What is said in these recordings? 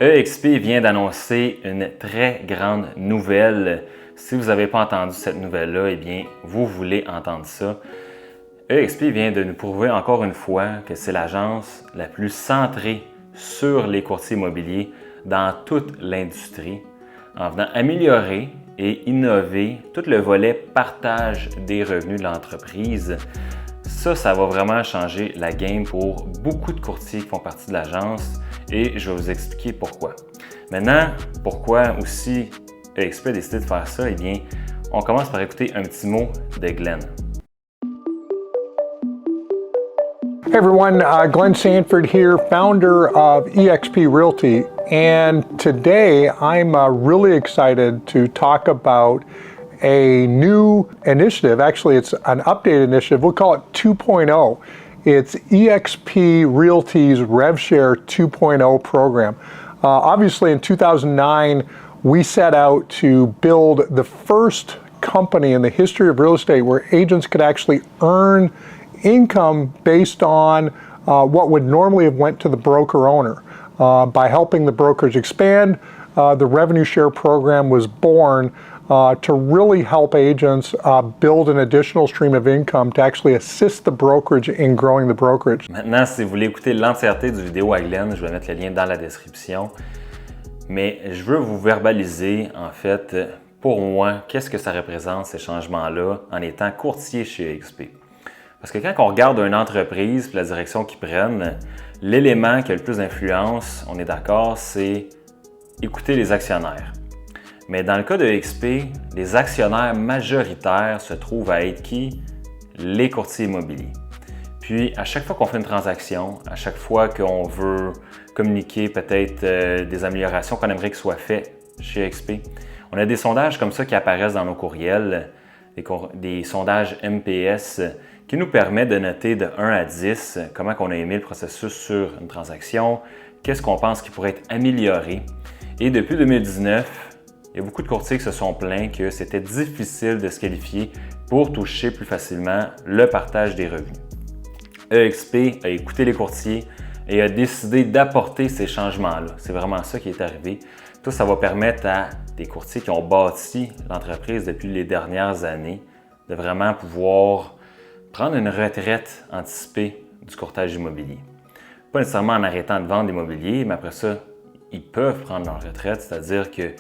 EXP vient d'annoncer une très grande nouvelle. Si vous n'avez pas entendu cette nouvelle-là, eh bien, vous voulez entendre ça. EXP vient de nous prouver encore une fois que c'est l'agence la plus centrée sur les courtiers immobiliers dans toute l'industrie, en venant améliorer et innover tout le volet partage des revenus de l'entreprise. Ça va vraiment changer la game pour beaucoup de courtiers qui font partie de l'agence et je vais vous expliquer pourquoi. Maintenant, pourquoi aussi EXP a décidé de faire ça? Eh bien, on commence par écouter un petit mot de Glenn. Hey everyone, Glenn Sanford here, founder of eXp Realty, and today I'm really excited to talk about a new initiative. Actually, it's an updated initiative. We'll call it 2.0. It's eXp Realty's RevShare 2.0 program. Obviously, in 2009, we set out to build the first company in the history of real estate where agents could actually earn income based on what would normally have went to the broker owner. By helping the brokerage expand, the revenue share program was born to really help agents build an additional stream of income to actually assist the brokerage in growing the brokerage. Maintenant, si vous voulez écouter l'entièreté du vidéo à Glenn, je vais mettre le lien dans la description. Mais je veux vous verbaliser, en fait, pour moi, qu'est-ce que ça représente ces changements-là en étant courtier chez EXP. Parce que quand on regarde une entreprise et la direction qu'ils prennent, l'élément qui a le plus d'influence, on est d'accord, c'est écouter les actionnaires. Mais dans le cas de EXP, les actionnaires majoritaires se trouvent à être qui? Les courtiers immobiliers. Puis, à chaque fois qu'on fait une transaction, à chaque fois qu'on veut communiquer peut-être des améliorations qu'on aimerait que soient faites chez EXP, on a des sondages comme ça qui apparaissent dans nos courriels, des sondages MPS qui nous permettent de noter de 1 à 10 comment on a aimé le processus sur une transaction, qu'est-ce qu'on pense qui pourrait être amélioré. Et depuis 2019, il y a beaucoup de courtiers qui se sont plaints que c'était difficile de se qualifier pour toucher plus facilement le partage des revenus. EXP a écouté les courtiers et a décidé d'apporter ces changements-là. C'est vraiment ça qui est arrivé. Tout ça va permettre à des courtiers qui ont bâti l'entreprise depuis les dernières années de vraiment pouvoir prendre une retraite anticipée du courtage immobilier. Pas nécessairement en arrêtant de vendre l'immobilier, mais après ça, ils peuvent prendre leur retraite, c'est-à-dire que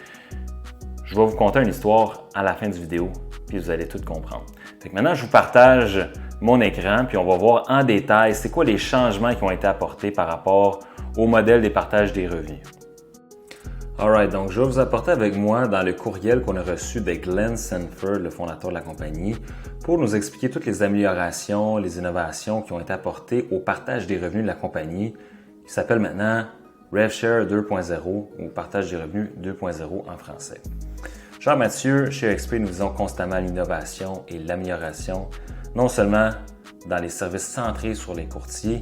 je vais vous conter une histoire à la fin du vidéo, puis vous allez tout comprendre. Fait que maintenant, je vous partage mon écran, puis on va voir en détail c'est quoi les changements qui ont été apportés par rapport au modèle des partages des revenus. Alright, donc je vais vous apporter avec moi dans le courriel qu'on a reçu de Glenn Sanford, le fondateur de la compagnie, pour nous expliquer toutes les améliorations, les innovations qui ont été apportées au partage des revenus de la compagnie, qui s'appelle maintenant RevShare 2.0 ou partage des revenus 2.0 en français. Cher Mathieu, chez EXP, nous visons constamment l'innovation et l'amélioration, non seulement dans les services centrés sur les courtiers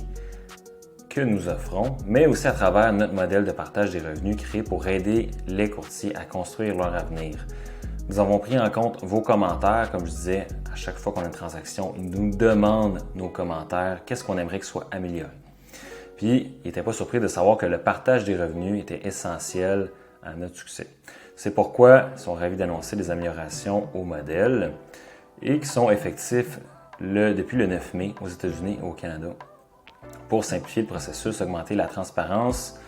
que nous offrons, mais aussi à travers notre modèle de partage des revenus créé pour aider les courtiers à construire leur avenir. Nous avons pris en compte vos commentaires, comme je disais, à chaque fois qu'on a une transaction, ils nous demandent nos commentaires, qu'est-ce qu'on aimerait que soit amélioré. Puis, il n'était pas surpris de savoir que le partage des revenus était essentiel à notre succès. C'est pourquoi ils sont ravis d'annoncer des améliorations au modèle et qui sont effectifs depuis le 9 mai aux États-Unis et au Canada pour simplifier le processus, augmenter la transparence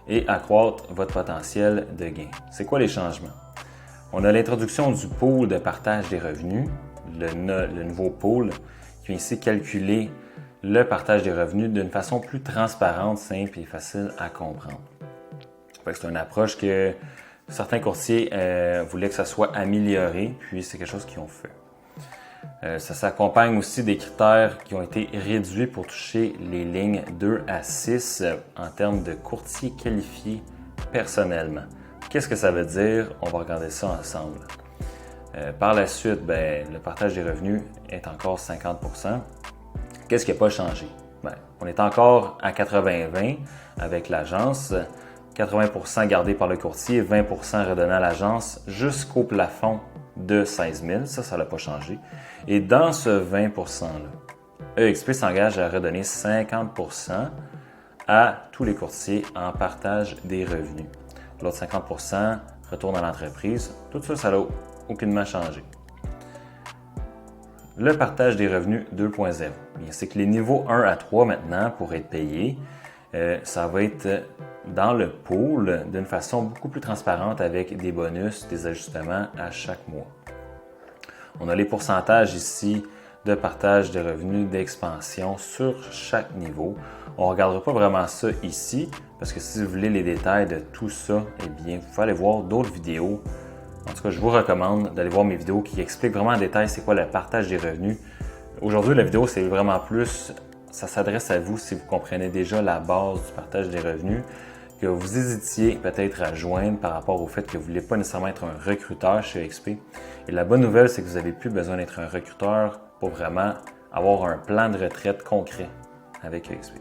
et accroître votre potentiel de gain. C'est quoi les changements? On a l'introduction du pool de partage des revenus, le nouveau pool qui vient ici calculer le partage des revenus d'une façon plus transparente, simple et facile à comprendre. C'est une approche que certains courtiers voulaient que ça soit amélioré, puis c'est quelque chose qu'ils ont fait. Ça s'accompagne aussi des critères qui ont été réduits pour toucher les lignes 2 à 6 en termes de courtiers qualifiés personnellement. Qu'est-ce que ça veut dire? On va regarder ça ensemble. Par la suite, le partage des revenus est encore 50%. Qu'est-ce qui n'a pas changé? On est encore à 80-20 avec l'agence. 80% gardé par le courtier, 20% redonné à l'agence jusqu'au plafond de 16 000. Ça n'a pas changé. Et dans ce 20%-là, EXP s'engage à redonner 50% à tous les courtiers en partage des revenus. L'autre 50% retourne à l'entreprise. Tout ça, ça n'a aucunement changé. Le partage des revenus 2.0. C'est que les niveaux 1 à 3 maintenant, pour être payés, ça va être dans le pool d'une façon beaucoup plus transparente avec des bonus, des ajustements à chaque mois. On a les pourcentages ici de partage de revenus d'expansion sur chaque niveau. On ne regardera pas vraiment ça ici parce que si vous voulez les détails de tout ça, eh bien, vous pouvez aller voir d'autres vidéos. En tout cas, je vous recommande d'aller voir mes vidéos qui expliquent vraiment en détail c'est quoi le partage des revenus. Aujourd'hui, la vidéo, c'est vraiment plus, ça s'adresse à vous si vous comprenez déjà la base du partage des revenus, que vous hésitiez peut-être à joindre par rapport au fait que vous ne voulez pas nécessairement être un recruteur chez EXP. Et la bonne nouvelle, c'est que vous n'avez plus besoin d'être un recruteur pour vraiment avoir un plan de retraite concret avec EXP.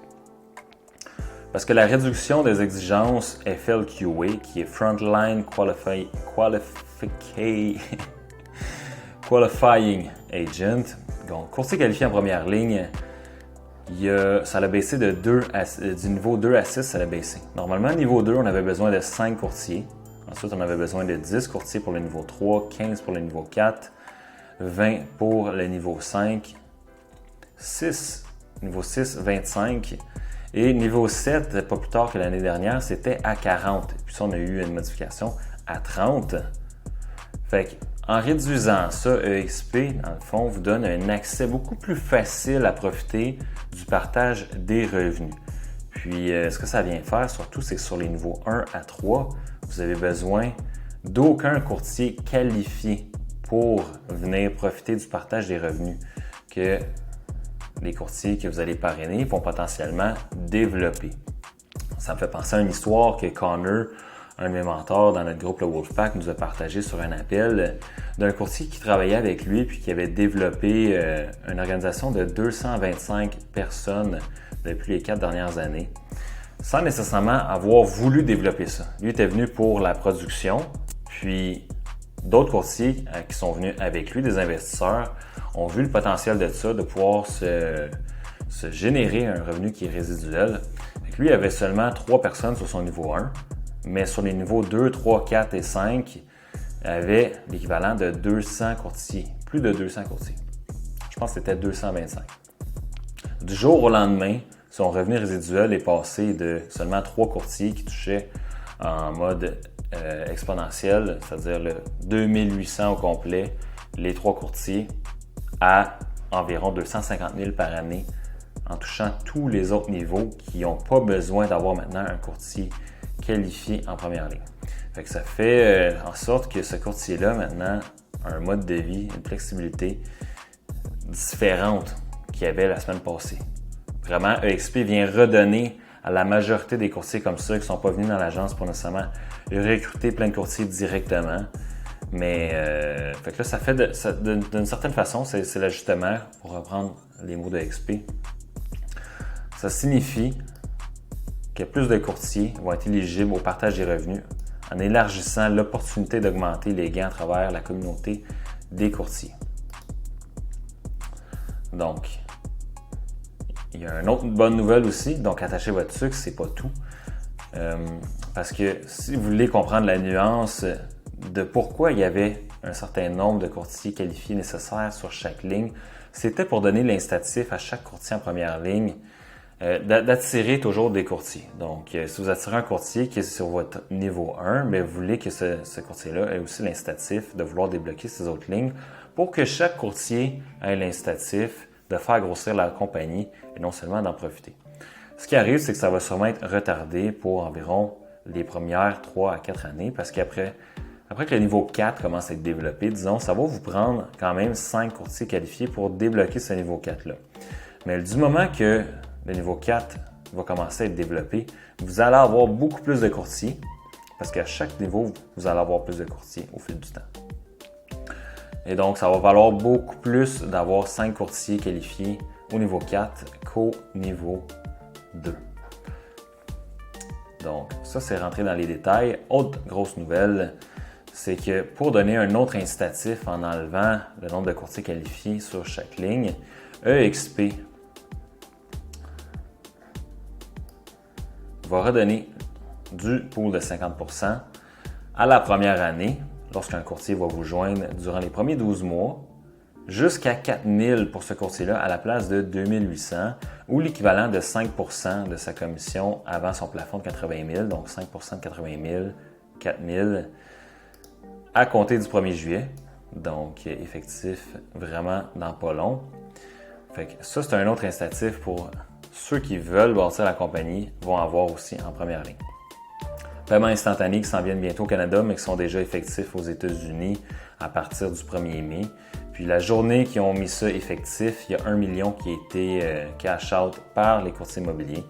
Parce que la réduction des exigences FLQA, qui est Frontline Qualifying Agent, donc courtier qualifié en première ligne, ça l'a baissé du niveau 2 à 6, ça l'a baissé. Normalement, niveau 2, on avait besoin de 5 courtiers. Ensuite, on avait besoin de 10 courtiers pour le niveau 3, 15 pour le niveau 4, 20 pour le niveau 5, niveau 6, 25. Et niveau 7, pas plus tard que l'année dernière, c'était à 40. Puis ça, on a eu une modification à 30. Fait qu'en réduisant ça, EXP, dans le fond, vous donne un accès beaucoup plus facile à profiter du partage des revenus. Puis, ce que ça vient faire, surtout, c'est que sur les niveaux 1 à 3, vous avez besoin d'aucun courtier qualifié pour venir profiter du partage des revenus que les courtiers que vous allez parrainer vont potentiellement développer. Ça me fait penser à une histoire que Connor, un de mes mentors dans notre groupe le Wolfpack, nous a partagé sur un appel d'un courtier qui travaillait avec lui puis qui avait développé une organisation de 225 personnes depuis les 4 dernières années, sans nécessairement avoir voulu développer ça. Lui était venu pour la production, puis d'autres courtiers qui sont venus avec lui, des investisseurs, ont vu le potentiel de ça, de pouvoir se générer un revenu qui est résiduel. Lui, il avait seulement 3 personnes sur son niveau 1, mais sur les niveaux 2, 3, 4 et 5, il avait l'équivalent de 200 courtiers, plus de 200 courtiers. Je pense que c'était 225. Du jour au lendemain, son revenu résiduel est passé de seulement 3 courtiers qui touchaient en mode exponentiel, c'est-à-dire le 2800 au complet, les 3 courtiers, à environ 250 000 par année en touchant tous les autres niveaux qui n'ont pas besoin d'avoir maintenant un courtier qualifié en première ligne. Fait que ça fait en sorte que ce courtier-là maintenant a un mode de vie, une flexibilité différente qu'il y avait la semaine passée. Vraiment, EXP vient redonner à la majorité des courtiers comme ça qui ne sont pas venus dans l'agence pour nécessairement recruter plein de courtiers directement. Mais fait que là, ça fait d'une certaine façon, c'est l'ajustement, pour reprendre les mots de EXP. Ça signifie que plus de courtiers vont être éligibles au partage des revenus en élargissant l'opportunité d'augmenter les gains à travers la communauté des courtiers. Donc, il y a une autre bonne nouvelle aussi, donc attachez votre sucre, c'est pas tout. Parce que si vous voulez comprendre la nuance de pourquoi il y avait un certain nombre de courtiers qualifiés nécessaires sur chaque ligne, c'était pour donner l'incitatif à chaque courtier en première ligne d'attirer toujours des courtiers. Donc, si vous attirez un courtier qui est sur votre niveau 1, mais vous voulez que ce courtier-là ait aussi l'incitatif de vouloir débloquer ces autres lignes pour que chaque courtier ait l'incitatif de faire grossir la compagnie et non seulement d'en profiter. Ce qui arrive, c'est que ça va sûrement être retardé pour environ les premières 3 à 4 années parce qu'après que le niveau 4 commence à être développé, disons, ça va vous prendre quand même 5 courtiers qualifiés pour débloquer ce niveau 4-là. Mais du moment que le niveau 4 va commencer à être développé, vous allez avoir beaucoup plus de courtiers parce qu'à chaque niveau, vous allez avoir plus de courtiers au fil du temps. Et donc, ça va valoir beaucoup plus d'avoir 5 courtiers qualifiés au niveau 4 qu'au niveau 2. Donc, ça, c'est rentré dans les détails. Autre grosse nouvelle, c'est que pour donner un autre incitatif en enlevant le nombre de courtiers qualifiés sur chaque ligne, EXP va redonner du pool de 50% à la première année, lorsqu'un courtier va vous joindre durant les premiers 12 mois, jusqu'à 4 000 pour ce courtier-là à la place de 2 800 ou l'équivalent de 5% de sa commission avant son plafond de 80 000, donc 5% de 80 000, 4 000 à compter du 1er juillet, donc effectif vraiment dans pas long. Fait que ça, c'est un autre incitatif pour ceux qui veulent bâtir la compagnie vont avoir aussi en première ligne. Paiements instantanés qui s'en viennent bientôt au Canada, mais qui sont déjà effectifs aux États-Unis à partir du 1er mai. Puis la journée qu'ils ont mis ça effectif, il y a 1 million qui a été cash out par les courtiers immobiliers.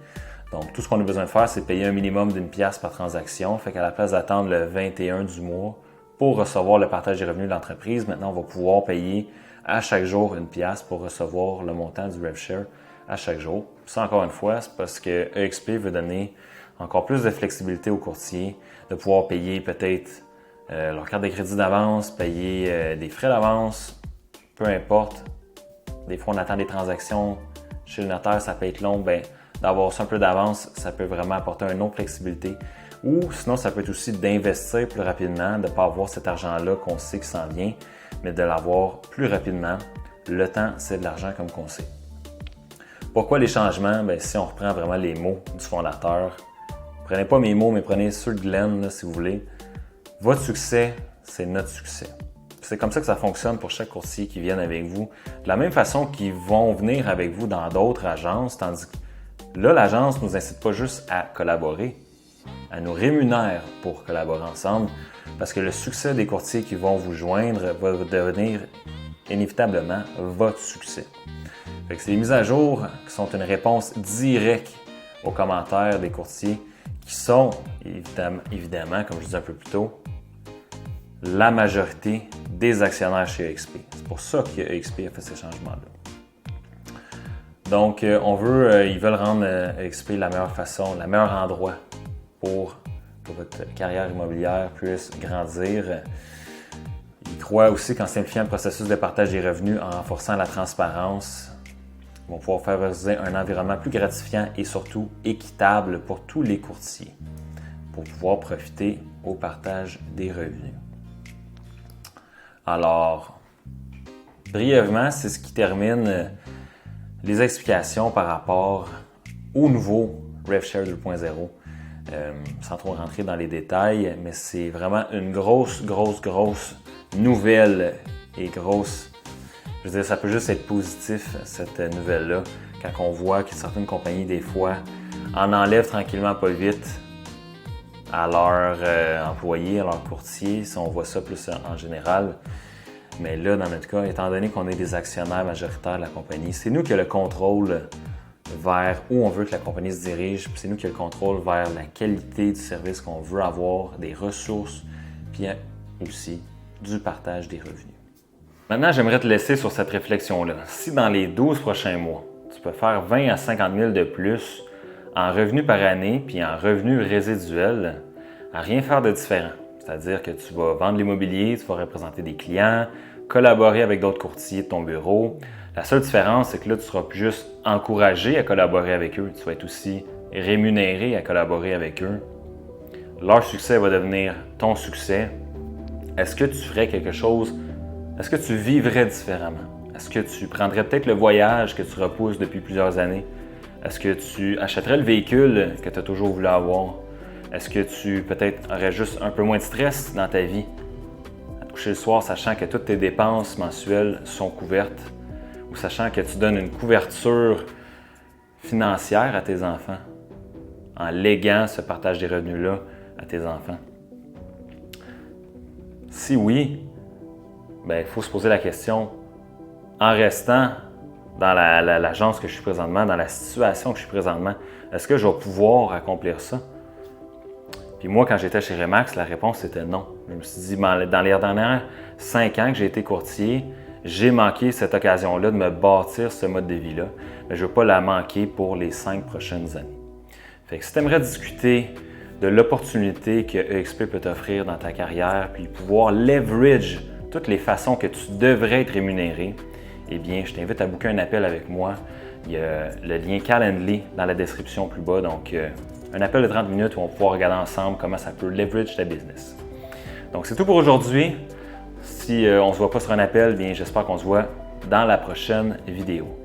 Donc tout ce qu'on a besoin de faire, c'est payer un minimum d'1 pièce par transaction. Fait qu'à la place d'attendre le 21 du mois pour recevoir le partage des revenus de l'entreprise, maintenant on va pouvoir payer à chaque jour 1 pièce pour recevoir le montant du RevShare à chaque jour. Ça, encore une fois, c'est parce que EXP veut donner encore plus de flexibilité aux courtiers, de pouvoir payer peut-être leur carte de crédit d'avance, payer des frais d'avance, peu importe. Des fois, on attend des transactions chez le notaire, ça peut être long. Bien, d'avoir ça un peu d'avance, ça peut vraiment apporter une autre flexibilité. Ou sinon, ça peut être aussi d'investir plus rapidement, de ne pas avoir cet argent-là qu'on sait qui s'en vient, mais de l'avoir plus rapidement. Le temps, c'est de l'argent comme qu'on sait. Pourquoi les changements? Bien, si on reprend vraiment les mots du fondateur, prenez pas mes mots, mais prenez ceux de Glenn, là, si vous voulez. Votre succès, c'est notre succès. C'est comme ça que ça fonctionne pour chaque courtier qui vient avec vous. De la même façon qu'ils vont venir avec vous dans d'autres agences, tandis que là, l'agence ne nous incite pas juste à collaborer, elle nous rémunère pour collaborer ensemble, parce que le succès des courtiers qui vont vous joindre va devenir inévitablement votre succès. Fait que c'est les mises à jour qui sont une réponse directe aux commentaires des courtiers qui sont, évidemment, comme je disais un peu plus tôt, la majorité des actionnaires chez EXP. C'est pour ça que EXP a fait ces changements-là. Donc, ils veulent rendre EXP la meilleure façon, le meilleur endroit pour que votre carrière immobilière puisse grandir. Ils croient aussi qu'en simplifiant le processus de partage des revenus, en renforçant la transparence, ils vont pouvoir favoriser un environnement plus gratifiant et surtout équitable pour tous les courtiers pour pouvoir profiter au partage des revenus. Alors, brièvement, c'est ce qui termine les explications par rapport au nouveau RevShare 2.0. Sans trop rentrer dans les détails, mais c'est vraiment une grosse nouvelle et grosse. Je veux dire, ça peut juste être positif, cette nouvelle-là, quand on voit que certaines compagnies, des fois, en enlèvent tranquillement pas vite à leurs employés, à leurs courtiers, si on voit ça plus en général. Mais là, dans notre cas, étant donné qu'on est des actionnaires majoritaires de la compagnie, c'est nous qui avons le contrôle vers où on veut que la compagnie se dirige, puis c'est nous qui avons le contrôle vers la qualité du service qu'on veut avoir, des ressources, puis aussi du partage des revenus. Maintenant, j'aimerais te laisser sur cette réflexion-là. Si dans les 12 prochains mois, tu peux faire 20 à 50 000 de plus en revenus par année puis en revenus résiduels, à rien faire de différent. C'est-à-dire que tu vas vendre l'immobilier, tu vas représenter des clients, collaborer avec d'autres courtiers de ton bureau. La seule différence, c'est que là, tu seras plus juste encouragé à collaborer avec eux, tu vas être aussi rémunéré à collaborer avec eux. Leur succès va devenir ton succès. Est-ce que tu ferais quelque chose? Est-ce que tu vivrais différemment? Est-ce que tu prendrais peut-être le voyage que tu repousses depuis plusieurs années? Est-ce que tu achèterais le véhicule que tu as toujours voulu avoir? Est-ce que tu peut-être aurais juste un peu moins de stress dans ta vie? À te coucher le soir, sachant que toutes tes dépenses mensuelles sont couvertes, ou sachant que tu donnes une couverture financière à tes enfants, en léguant ce partage des revenus-là à tes enfants. Si oui, il faut se poser la question, en restant dans l'agence que je suis présentement, dans la situation que je suis présentement, est-ce que je vais pouvoir accomplir ça? Puis moi, quand j'étais chez Remax, la réponse était non. Je me suis dit, dans les dernières 5 ans que j'ai été courtier, j'ai manqué cette occasion-là de me bâtir ce mode de vie-là, mais je ne veux pas la manquer pour les 5 prochaines années. Fait que si tu aimerais discuter de l'opportunité que EXP peut t'offrir dans ta carrière, puis pouvoir leverage toutes les façons que tu devrais être rémunéré, eh bien, je t'invite à booker un appel avec moi. Il y a le lien Calendly dans la description plus bas, donc un appel de 30 minutes où on va pouvoir regarder ensemble comment ça peut leverage ta business. Donc, c'est tout pour aujourd'hui. Si on ne se voit pas sur un appel, bien j'espère qu'on se voit dans la prochaine vidéo.